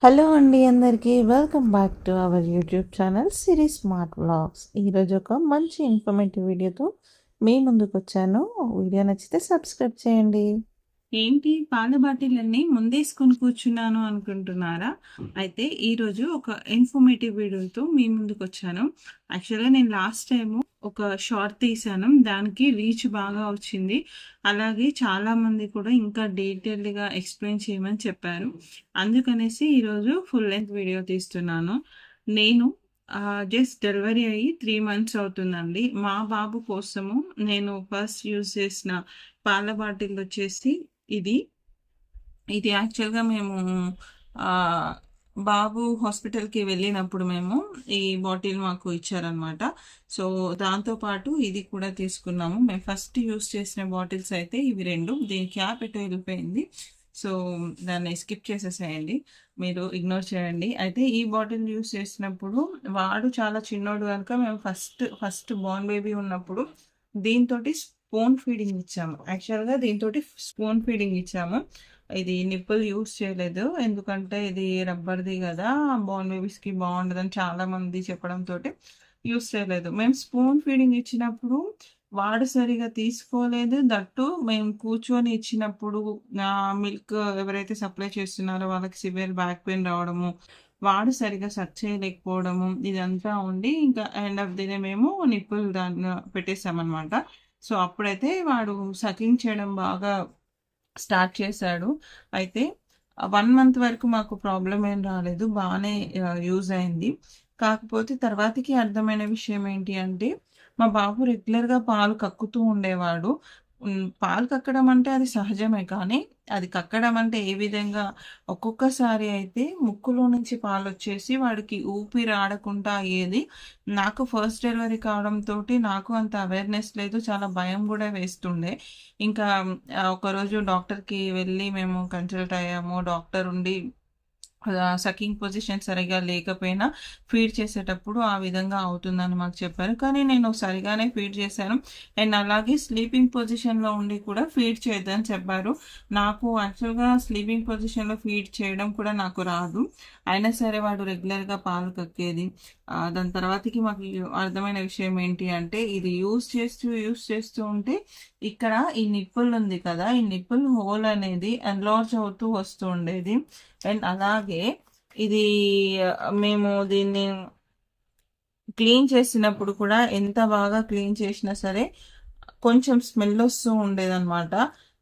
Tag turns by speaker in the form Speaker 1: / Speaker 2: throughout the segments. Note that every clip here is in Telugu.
Speaker 1: హలో అండి అందరికీ welcome back to our YouTube channel Siri smart vlogs. ఈరోజు ఒక మంచి ఇన్ఫర్మేటివ్ వీడియోతో మీ ముందుకు వచ్చాను. వీడియో నచ్చితే సబ్స్క్రైబ్ చేయండి.
Speaker 2: ఏంటి పాల బాటిలన్నీ ముందేసుకొని కూర్చున్నాను అనుకుంటున్నారా? అయితే ఈరోజు ఒక ఇన్ఫర్మేటివ్ వీడియోతో మీ ముందుకు వచ్చాను. యాక్చువల్గా నేను లాస్ట్ టైము ఒక షార్ట్ తీసాను, దానికి రీచ్ బాగా వచ్చింది. అలాగే చాలామంది కూడా ఇంకా డీటెయిల్డ్గా ఎక్స్ప్లెయిన్ చేయమని చెప్పారు. అందుకనేసి ఈరోజు ఫుల్ లెంత్ వీడియో తీస్తున్నాను. నేను జస్ట్ డెలివరీ అయ్యి 3 months అవుతుందండి. మా బాబు కోసము నేను ఫస్ట్ యూజ్ చేసిన పాల బాటిల్ వచ్చేసి ఇది. ఇది యాక్చువల్‌గా మేము బాబు హాస్పిటల్‌కి వెళ్ళినప్పుడు మేము ఈ బాటిల్ మాకు ఇచ్చారనమాట. సో, దాంతో పాటు ఇది కూడా తీసుకున్నాము. మేము ఫస్ట్ యూజ్ చేసిన బాటిల్స్ అయితే ఇవి 2. దీని క్యాప్ ఎటో వెళ్ళిపోయింది. సో, దాన్ని స్కిప్ చేసేసేయండి. మీరు ఇగ్నోర్ చేయండి. అయితే ఈ బాటిల్ యూజ్ చేసినప్పుడు వాడు చాలా చిన్నోడు గనుక మేము ఫస్ట్ బోర్న్ బేబీ ఉన్నప్పుడు దీనితోటి స్పూన్ ఫీడింగ్ ఇచ్చాము. యాక్చువల్‌గా దీనితోటి స్పూన్ ఫీడింగ్ ఇచ్చాము. ఇది నిప్పుల్ యూజ్ చేయలేదు. ఎందుకంటే ఇది రబ్బర్‌ది గదా! బోర్న్ బేబీస్‌కి బావుండదని చాలామంది చెప్పడంతోటి యూజ్ చేయలేదు. మేము స్పూన్ ఫీడింగ్ ఇచ్చినప్పుడు వాడు సరిగ్గా తీసుకోలేదు. దట్టు మేము కూర్చొని ఇచ్చినప్పుడు మిల్క్ ఎవరైతే సప్లై చేస్తున్నారో వాళ్ళకి సివియర్ బ్యాక్ పెయిన్ రావడము, వాడు సరిగ్గా సక్ చేయలేకపోవడము, ఇదంతా ఉండి ఇంకా ఎండ్ ఆఫ్ ది డే మేము నిప్పుల్ దాంట్లో పెట్టేసామనమాట. సో, అప్పుడైతే వాడు సకింగ్ చేయడం బాగా స్టార్ట్ చేశాడు. అయితే 1 మంత్ వరకు మాకు ప్రాబ్లమ్ ఏం రాలేదు. బానే యూజ్ అయింది. కాకపోతే తర్వాతకి అర్థమైన విషయం ఏంటి అంటే, మా బాబు రెగ్యులర్‌గా పాలు కక్కుతూ ఉండేవాడు. పాలు కక్కడం అంటే అది సహజమే, కానీ అది కక్కడం అంటే ఏ విధంగా, ఒక్కొక్కసారి అయితే ముక్కులో నుంచి పాలొచ్చేసి వాడికి ఊపిరి ఆడకుండా అయ్యేది. నాకు ఫస్ట్ డెలివరీ కావడంతోటి నాకు అంత అవేర్‌నెస్ లేదు. చాలా భయం గూడా వేస్తుండే. ఇంకా ఒకరోజు డాక్టర్‌కి వెళ్ళి మేము కన్సల్ట్ అయ్యాము. డాక్టర్ ఉండి సకింగ్ పొజిషన్ సరిగ్గా లేకపోయినా ఫీడ్ చేసేటప్పుడు ఆ విధంగా అవుతుందని మాకు చెప్పారు. కానీ నేను సరిగానే ఫీడ్ చేశాను. అండ్ అలాగే స్లీపింగ్ పొజిషన్‌లో ఉండి కూడా ఫీడ్ చేయొద్దని చెప్పారు. నాకు యాక్చువల్‌గా స్లీపింగ్ పొజిషన్‌లో ఫీడ్ చేయడం కూడా నాకు రాదు. అయినా సరే వాడు రెగ్యులర్‌గా పాలు కక్కేది. దాని తర్వాతకి మాకు అర్థమైన విషయం ఏంటి అంటే, ఇది యూజ్ చేస్తూ ఉంటే ఇక్కడ ఈ నిప్పుల్ ఉంది కదా! ఈ నిప్పుల్ హోల్ అనేది ఎన్లార్జ్ అవుతూ వస్తూ ఉండేది. అండ్ అలాగే ఇది మేము దీన్ని క్లీన్ చేసినప్పుడు కూడా ఎంత బాగా క్లీన్ చేసినా సరే కొంచెం స్మెల్ వస్తూ ఉండేదనమాట.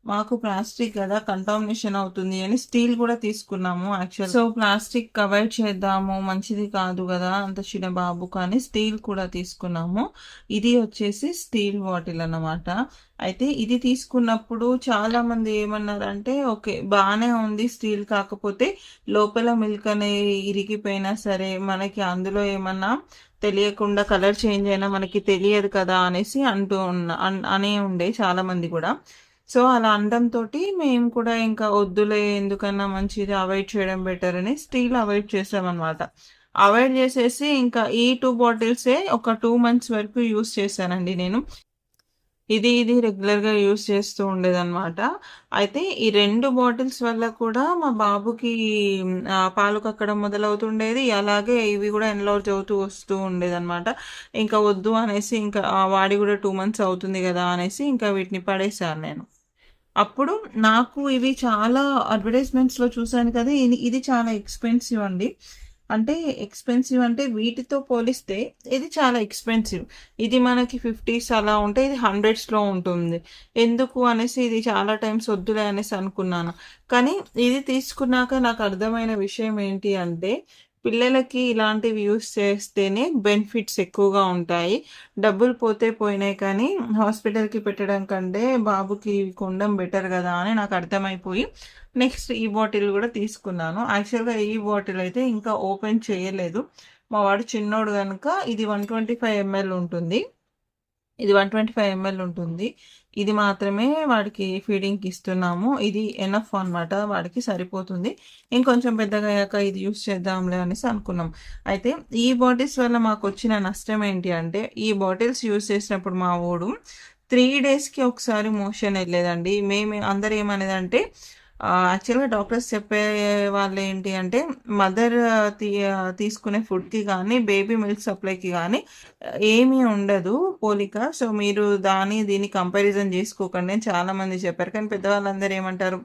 Speaker 2: మాకు ప్లాస్టిక్ కదా కంటామినేషన్ అవుతుంది అని స్టీల్ కూడా తీసుకున్నాము యాక్చువల్. సో, ప్లాస్టిక్ అవాయిడ్ చేద్దాము, మంచిది కాదు గదా! అంత చిన్న బాబుకు అని స్టీల్ కూడా తీసుకున్నాము. ఇది వచ్చేసి స్టీల్ బాటిల్ అన్నమాట. అయితే ఇది తీసుకున్నప్పుడు చాలామంది ఏమన్నారంటే, ఓకే బానే ఉంది స్టీల్, కాకపోతే లోపల మిల్క్ అనేది ఇరిగిపోయినా సరే మనకి అందులో ఏమన్నా తెలియకుండా కలర్ చేంజ్ అయినా మనకి తెలియదు కదా అనేసి అనే ఉండే చాలామంది కూడా. సో, అలా అనడంతోటి మేము కూడా ఇంకా వద్దులే, ఎందుకన్నా మంచిది అవాయిడ్ చేయడం బెటర్ అని స్టీల్ అవాయిడ్ చేసామనమాట. అవాయిడ్ చేసేసి ఇంకా ఈ 2 బాటిల్సే ఒక 2 months వరకు యూజ్ చేశానండి నేను. ఇది రెగ్యులర్‌గా యూజ్ చేస్తూ ఉండేదనమాట. అయితే ఈ 2 బాటిల్స్ వల్ల కూడా మా బాబుకి పాలు కక్కడం మొదలవుతుండేది. అలాగే ఇవి గూడా ఎన్‌లార్జ్ అవుతూ వస్తూ ఉండేదనమాట. ఇంకా వద్దు అనేసి ఇంకా వాడి గూడా 2 months అవుతుంది గదా అనేసి ఇంకా వీటిని పడేశాను నేను. అప్పుడు నాకు ఇవి చాలా అడ్వర్టైజ్‌మెంట్స్‌లో చూసాను కదా! ఇది చాలా ఎక్స్‌పెన్సివ్ అండి. అంటే ఎక్స్‌పెన్సివ్ అంటే వీటితో పోలిస్తే ఇది చాలా ఎక్స్‌పెన్సివ్. ఇది మనకి 50s అలా ఉంటే ఇది 100స్‌లో ఉంటుంది. ఎందుకు అనేసి ఇది చాలా టైమ్స్ వద్దులే అనేసి అనుకున్నాను. కానీ ఇది తీసుకున్నాక నాకు అర్థమైన విషయం ఏంటి అంటే, పిల్లలకి ఇలాంటివి యూజ్ చేస్తేనే బెనిఫిట్స్ ఎక్కువగా ఉంటాయి. డబ్బులు పోతే పోయినాయి, కానీ హాస్పిటల్‌కి పెట్టడం కంటే బాబుకి ఇవి కొనడం బెటర్ గదా అని నాకు అర్థమైపోయి నెక్స్ట్ ఈ బాటిల్ గూడా తీసుకున్నాను. యాక్చువల్‌గా ఈ బాటిల్ అయితే ఇంకా ఓపెన్ చేయలేదు. మా వాడు చిన్నోడు గనుక ఇది 125 ఎంఎల్ ఉంటుంది. ఇది 125 ఎంఎల్ ఉంటుంది. ఇది మాత్రమే వాడికి ఫీడింగ్‌కి ఇస్తున్నాము. ఇది ఎనఫ్ అనమాట. వాడికి సరిపోతుంది. ఇంకొంచెం పెద్దగయ్యాక ఇది యూజ్ చేద్దాంలే అనేసి అనుకున్నాం. అయితే ఈ బాటిల్స్ వల్ల మాకొచ్చిన నష్టం ఏంటి అంటే, ఈ బాటిల్స్ యూజ్ చేసినప్పుడు మా వోడు 3 డేస్‌కి ఒకసారి మోషన్ ఎళ్ళేదండి. అందరూ ఏమనేదంటే యాక్చువల్‌గా డాక్టర్స్ చెప్పే వాళ్ళు ఏంటి అంటే మదర్ తీ తీసుకునే ఫుడ్‌కి గానీ, బేబీ మిల్క్ సప్లైకి గానీ ఏమీ ఉండదు పోలిక. సో, మీరు దీన్ని కంపారిజన్ జేసుకోకండి అని చాలామంది చెప్పారు. కానీ పెద్దవాళ్ళందరూ ఏమంటారు,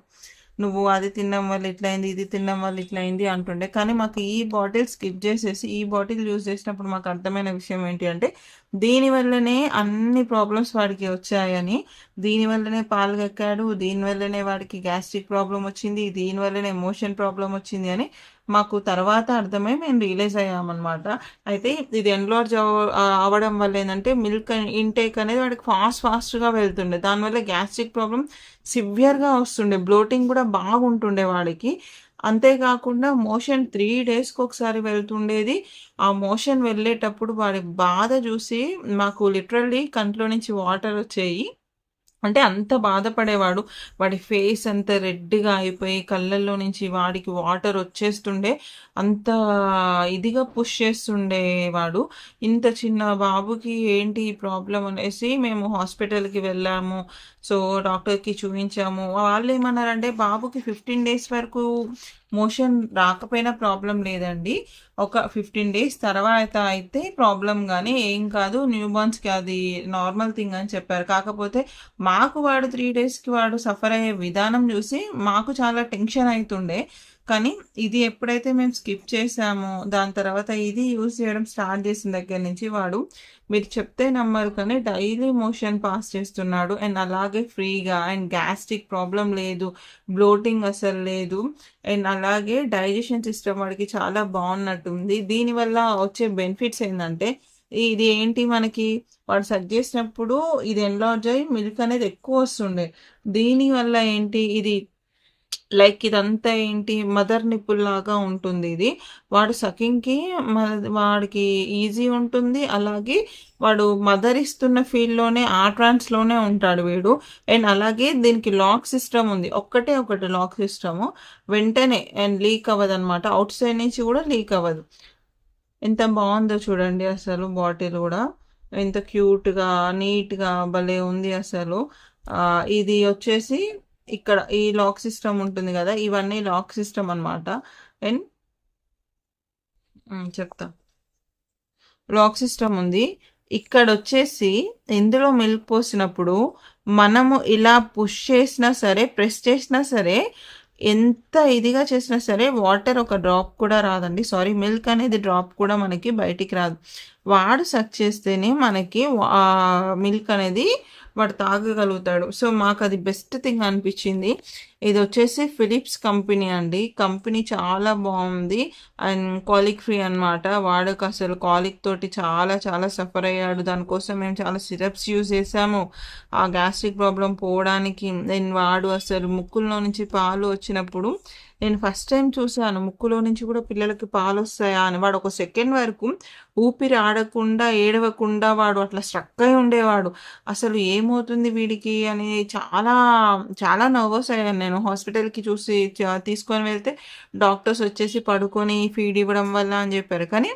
Speaker 2: "నువ్వు అది తినడం వల్ల ఇట్లయింది, ఇది తినడం వల్ల ఇట్లయింది" అంటుండే. కానీ మాకు ఈ బాటిల్ స్కిప్ జేసేసి, ఈ బాటిల్ యూజ్ చేసినప్పుడు మాకు అర్థమైన విషయం ఏంటి అంటే, దీని వల్లనే అన్ని ప్రాబ్లమ్స్ వాడికి వచ్చాయని, దీనివల్లనే పాలు కక్కాడు, దీనివల్లనే వాడికి గ్యాస్ట్రిక్ ప్రాబ్లమ్ వచ్చింది, దీనివల్లనే మోషన్ ప్రాబ్లమ్ వచ్చింది అని మాకు తర్వాత అర్థమై మేము రియలైజ్ అయ్యామనమాట. అయితే ఇది ఎన్‌లార్జ్ అవ్వడం వల్ల ఏందంటే మిల్క్ ఇంటేక్ అనేది వాడికి ఫాస్ట్‌గా వెళ్తుండే. దానివల్ల గ్యాస్ట్రిక్ ప్రాబ్లమ్ సివియర్‌గా వస్తుండే. బ్లోటింగ్ కూడా బాగుంటుండే వాడికి. అంతేకాకుండా మోషన్ 3 డేస్‌కొకసారి వెళ్తుండేది. ఆ మోషన్ వెళ్ళేటప్పుడు వాడి బాధ చూసి మాకు లిటరల్లీ కంట్లో నుంచి వాటరొచ్చాయి. అంటే అంత బాధపడేవాడు. వాడి ఫేస్ అంతా రెడ్‌గా అయిపోయి కళ్ళల్లో నుంచి వాడికి వాటర్ వచ్చేస్తుండే. అంత ఇదిగా పుష్ చేస్తుండేవాడు. ఇంత చిన్న బాబుకి ఏంటి ఈ ప్రాబ్లమ్ అనేసి మేము హాస్పిటల్‌కి వెళ్ళాము. సో, డాక్టర్‌కి చూయించాము. వాళ్ళేమన్నారంటే బాబుకి 15 డేస్ వరకు మోషన్ రాకపోయినా ప్రాబ్లమ్ లేదండి. ఒక 15 డేస్ తర్వాత అయితే ప్రాబ్లమ్ గానీ ఏం కాదు. న్యూబార్న్స్‌కి అది నార్మల్ థింగ్ అని చెప్పారు. కాకపోతే మాకు వాడు 3 డేస్‌కి వాడు సఫర్ అయ్యే విధానం జూసి మాకు చాలా టెన్షన్ అయితుండే. కానీ ఇది ఎప్పుడైతే మేము స్కిప్ చేసామో, దాని తర్వాత ఇది యూజ్ చేయడం స్టార్ట్ చేసిన దగ్గర నుంచి వాడు మీరు చెప్తే నమ్మరు కానీ డైలీ మోషన్ పాస్ చేస్తున్నాడు. అండ్ అలాగే ఫ్రీగా అండ్ గ్యాస్ట్రిక్ ప్రాబ్లమ్ లేదు. బ్లోటింగ్ అసలు లేదు. అండ్ అలాగే డైజెషన్ సిస్టమ్ వాడికి చాలా బాగున్నట్టుంది. దీనివల్ల వచ్చే బెనిఫిట్స్ ఏందంటే ఇది ఏంటి మనకి వాడు సక్ చేసినప్పుడు ఇది ఎన్‌లార్జ్ అయ్యి మిల్క్ అనేది ఎక్కువొస్తుండే. దీనివల్ల ఏంటి ఇది లైక్ ఇదంతా ఏంటి మదర్ నిప్పుల్లాగా ఉంటుందిది. వాడు సకింగ్‌కి వాడికి ఈజీ ఉంటుంది. అలాగే వాడు మదర్ ఇస్తున్న ఫీల్‌లోనే ఆ ట్రాన్స్‌లోనే ఉంటాడు వీడు. అండ్ అలాగే దీనికి లాక్ సిస్టమ్ ఉంది. ఒక్కటే ఒకటి లాక్ సిస్టము. వెంటనే అండ్ లీక్ అవ్వదనమాట. ఔట్ సైడ్ నుంచి కూడా లీక్ అవ్వదు. ఎంత బావుందో చూడండి అసలు బాటిల్ గూడా. ఎంత క్యూట్‌గా, నీట్‌గా భలే ఉంది అసలు. ఇది వచ్చేసి ఇక్కడ ఈ లాక్ సిస్టమ్ ఉంటుంది గదా! ఇవన్నీ లాక్ సిస్టమ్ అనమాట. అండ్ చెప్తా. లాక్ సిస్టమ్ ఉంది. ఇక్కడొచ్చేసి ఇందులో మిల్క్ పోసినప్పుడు మనము ఇలా పుష్ చేసినా సరే, ప్రెస్ చేసినా సరే, ఎంత ఇదిగా చేసినా సరే వాటర్ ఒక డ్రాప్ కూడా రాదండి. సారీ మిల్క్ అనేది డ్రాప్ కూడా మనకి బయటికి రాదు. వాడు సక్ చేస్తేనే మనకి మిల్క్ అనేది వాడు తాగగలుగుతాడు. సో, మాకది బెస్ట్ థింగ్ అనిపిచ్చింది. ఇదొచ్చేసి ఫిలిప్స్ కంపెనీ అండి. కంపెనీ చాలా బావుంది. అండ్ కాలిక్ ఫ్రీ అనమాట. వాడికసలు కాలిక్ తోటి చాలా చాలా సఫర్ అయ్యాడు. దానికోసం మేము చాలా సిరప్స్ యూజ్ చేసాము. ఆ గ్యాస్ట్రిక్ ప్రాబ్లమ్ పోవడానికి. దెన్ వాడు అసలు ముక్కులో నుంచి పాలు వచ్చినప్పుడు నేను ఫస్ట్ టైమ్ చూసాను. ముక్కులో నుంచి కూడా పిల్లలకి పాలొస్తాయా అని. వాడు ఒక సెకండ్ వరకు ఊపిరి ఆడకుండా, ఏడవకుండా వాడు అట్లా స్ట్రక్ అయి ఉండేవాడు. అసలు ఏమవుతుంది వీడికి అని చాలా, చాలా నర్వస్ అయ్యాను నేను. హాస్పిటల్‌కి తీసుకొని వెళ్తే డాక్టర్స్ వచ్చేసి పడుకొని ఫీడ్ ఇవ్వడం వల్ల అని చెప్పారు. కానీ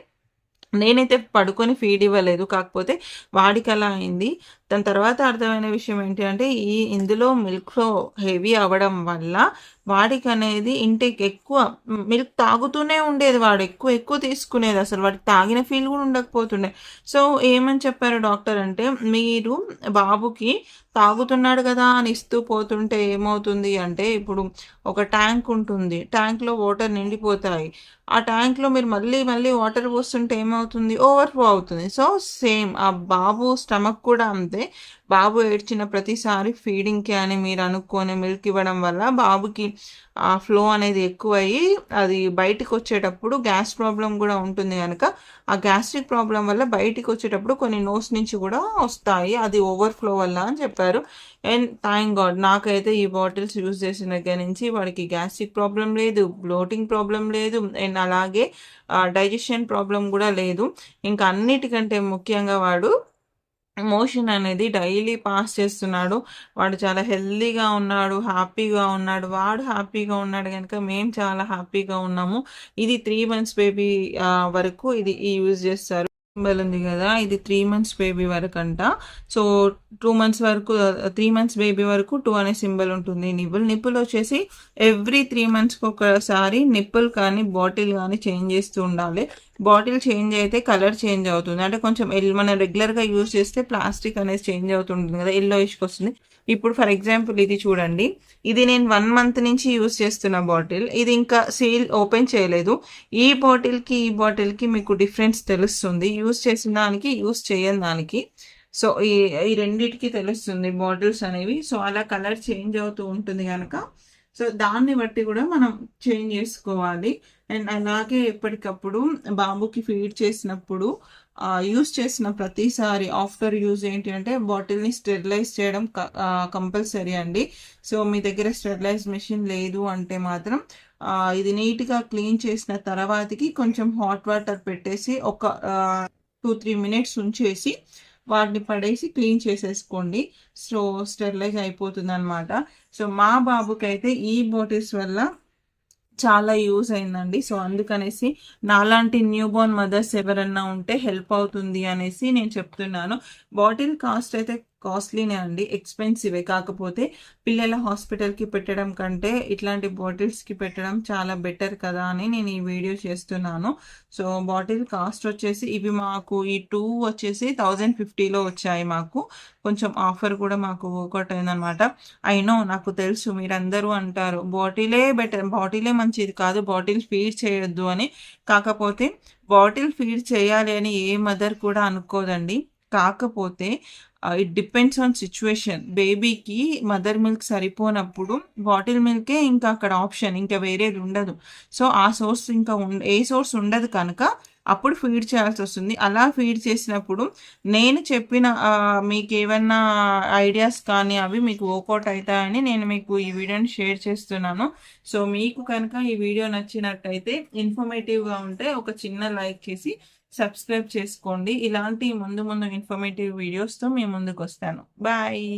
Speaker 2: నేనైతే పడుకొని ఫీడ్ ఇవ్వలేదు. కాకపోతే వాడికలా అయింది. దాని తర్వాత అర్థమైన విషయం ఏంటి అంటే ఇందులో మిల్క్‌లో హెవీ అవ్వడం వల్ల వాడికనేది ఇంటేక్ ఎక్కువ మిల్క్ తాగుతూనే ఉండేది వాడు. ఎక్కువ తీసుకునేది. అసలు వాడికి తాగిన ఫీల్ కూడా ఉండకపోతుండే. సో, ఏమని చెప్పారు డాక్టర్ అంటే, "మీరు బాబుకి తాగుతున్నాడు కదా అని ఇస్తూ పోతుంటే ఏమవుతుంది అంటే, ఇప్పుడు ఒక ట్యాంక్ ఉంటుంది. ట్యాంక్‌లో వాటర్ నిండిపోతాయి. ఆ ట్యాంక్‌లో మీరు మళ్ళీ వాటర్ పోస్తుంటే ఏమవుతుంది? ఓవర్‌ఫ్లో అవుతుంది. సో, సేమ్ ఆ బాబు స్టమక్ కూడా అంతే. బాబు ఏడ్చిన ప్రతిసారి ఫీడింగ్‌కి అని మీరు అనుకోని మిల్క్ ఇవ్వడం వల్ల బాబుకి ఆ ఫ్లో అనేది ఎక్కువయ్యి అది బయటికొచ్చేటప్పుడు గ్యాస్ ప్రాబ్లమ్ గూడా ఉంటుంది గనక, ఆ గ్యాస్ట్రిక్ ప్రాబ్లమ్ వల్ల బయటికొచ్చేటప్పుడు కొన్ని నోస్ నుంచి గూడా వస్తాయి. అది ఓవర్‌ఫ్లో వల్ల అని చెప్పారు. అండ్ థాంక్ గాడ్ నాకైతే ఈ బాటిల్స్ యూజ్ చేసిన దగ్గర నుంచి వాడికి గ్యాస్ట్రిక్ ప్రాబ్లమ్ లేదు, బ్లోటింగ్ ప్రాబ్లమ్ లేదు. అండ్ అలాగే డైజెషన్ ప్రాబ్లమ్ గూడా లేదు. ఇంకా అన్నిటికంటే ముఖ్యంగా వాడు మోషన్ అనేది డైలీ పాస్ చేస్తున్నాడు. వాడు చాలా హెల్తీగా ఉన్నాడు. హ్యాపీగా ఉన్నాడు. వాడు హ్యాపీగా ఉన్నాడు గనుక మేము చాలా హ్యాపీగా ఉన్నాము. ఇది 3 మంత్స్ బేబీ వరకు ఇది యూజ్ చేస్తారు. సింబల్ ఉంది కదా, ఇది 3 మంత్స్ బేబీ వరకు అంట. సో 2 మంత్స్ వరకు 3 మంత్స్ బేబీ వరకు 2 అనే సింబల్ ఉంటుంది. నిప్పుల్ వచ్చేసి ఎవ్రీ 3 మంత్స్కి ఒకసారి నిప్పుల్ కానీ బాటిల్ కానీ చేంజ్ చేస్తూ ఉండాలి. బాటిల్ చేంజ్ అయితే కలర్ చేంజ్ అవుతుంది. అంటే కొంచెం మనం రెగ్యులర్గా యూజ్ చేస్తే ప్లాస్టిక్ అనేది చేంజ్ అవుతుంటుంది కదా, ఎల్లో ఇష్కి వస్తుంది. ఇప్పుడు ఫర్ ఎగ్జాంపుల్ ఇది చూడండి, ఇది నేను 1 మంత్ నుంచి యూజ్ చేస్తున్న బాటిల్, ఇది ఇంకా సీల్ ఓపెన్ చేయలేదు. ఈ బాటిల్కి మీకు డిఫరెన్స్ తెలుస్తుంది, యూజ్ చేసిన దానికి యూజ్ చేయని దానికి. సో ఈ రెండిటికి తెలుస్తుంది బాటిల్స్ అనేవి. సో అలా కలర్ చేంజ్ అవుతూ ఉంటుంది కనుక సో దాన్ని బట్టి కూడా మనం చేంజ్ చేసుకోవాలి. అండ్ అలాగే ఎప్పటికప్పుడు బాబుకి ఫీడ్ చేసినప్పుడు యూజ్ చేసిన ప్రతిసారి ఆఫ్టర్ యూజ్ ఏంటి అంటే బాటిల్ని స్టెరిలైజ్ చేయడం కంపల్సరీ అండి. సో మీ దగ్గర స్టెరిలైజ్ మెషిన్ లేదు అంటే మాత్రం ఇది నీట్గా క్లీన్ చేసిన తర్వాతకి కొంచెం హాట్ వాటర్ పెట్టేసి ఒక 2-3 మినిట్స్ ఉంచేసి వాటిని పడేసి క్లీన్ చేసేసుకోండి. సో స్టెరిలైజ్ అయిపోతుంది అనమాట. సో మా బాబుకి అయితే ఈ బాటిల్స్ వల్ల చాలా యూజ్ అయిందండి. సో అందుకనేసి నాలాంటి న్యూ బోర్న్ మదర్స్ ఎవరన్నా ఉంటే హెల్ప్ అవుతుంది అనేసి నేను చెప్తున్నాను. బాటిల్ కాస్ట్ అయితే కాస్ట్లీనే అండి, ఎక్స్పెన్సివే. కాకపోతే పిల్లల హాస్పిటల్కి పెట్టడం కంటే ఇట్లాంటి బాటిల్స్కి పెట్టడం చాలా బెటర్ కదా అని నేను ఈ వీడియో చేస్తున్నాను. సో బాటిల్ కాస్ట్ వచ్చేసి ఇవి మాకు ఈ 2 వచ్చేసి 1050లో వచ్చాయి. మాకు కొంచెం ఆఫర్ కూడా మాకు వర్కౌట్ అయిందనమాట. అయినో నాకు తెలుసు మీరందరూ అంటారు బాటిలే బెటర్, బాటిలే మంచిది కాదు, బాటిల్ ఫీడ్ చేయొద్దు అని. కాకపోతే బాటిల్ ఫీడ్ చేయాలి అని ఏ మదర్ కూడా అనుకోదండి. కాకపోతే ఇట్ డిపెండ్స్ ఆన్ సిచ్యువేషన్. బేబీకి మదర్ మిల్క్ సరిపోనప్పుడు బాటిల్ మిల్కే ఇంకా అక్కడ ఆప్షన్, ఇంకా వేరేది ఉండదు. సో ఆ సోర్స్ ఇంకా ఏ సోర్స్ ఉండదు కనుక అప్పుడు ఫీడ్ చేయాల్సి వస్తుంది. అలా ఫీడ్ చేసినప్పుడు నేను చెప్పిన మీకు ఏమన్నా ఐడియాస్ కానీ అవి మీకు వర్కౌట్ అవుతాయని నేను మీకు ఈ వీడియోని షేర్ చేస్తున్నాను. సో మీకు కనుక ఈ వీడియో నచ్చినట్టయితే, ఇన్ఫర్మేటివ్గా ఉంటే ఒక చిన్న లైక్ చేసి సబ్స్క్రైబ్ చేసుకోండి. ఇలాంటి ముందు ఇన్ఫర్మేటివ్ వీడియోస్తో మీ ముందుకు వస్తాను. బాయ్.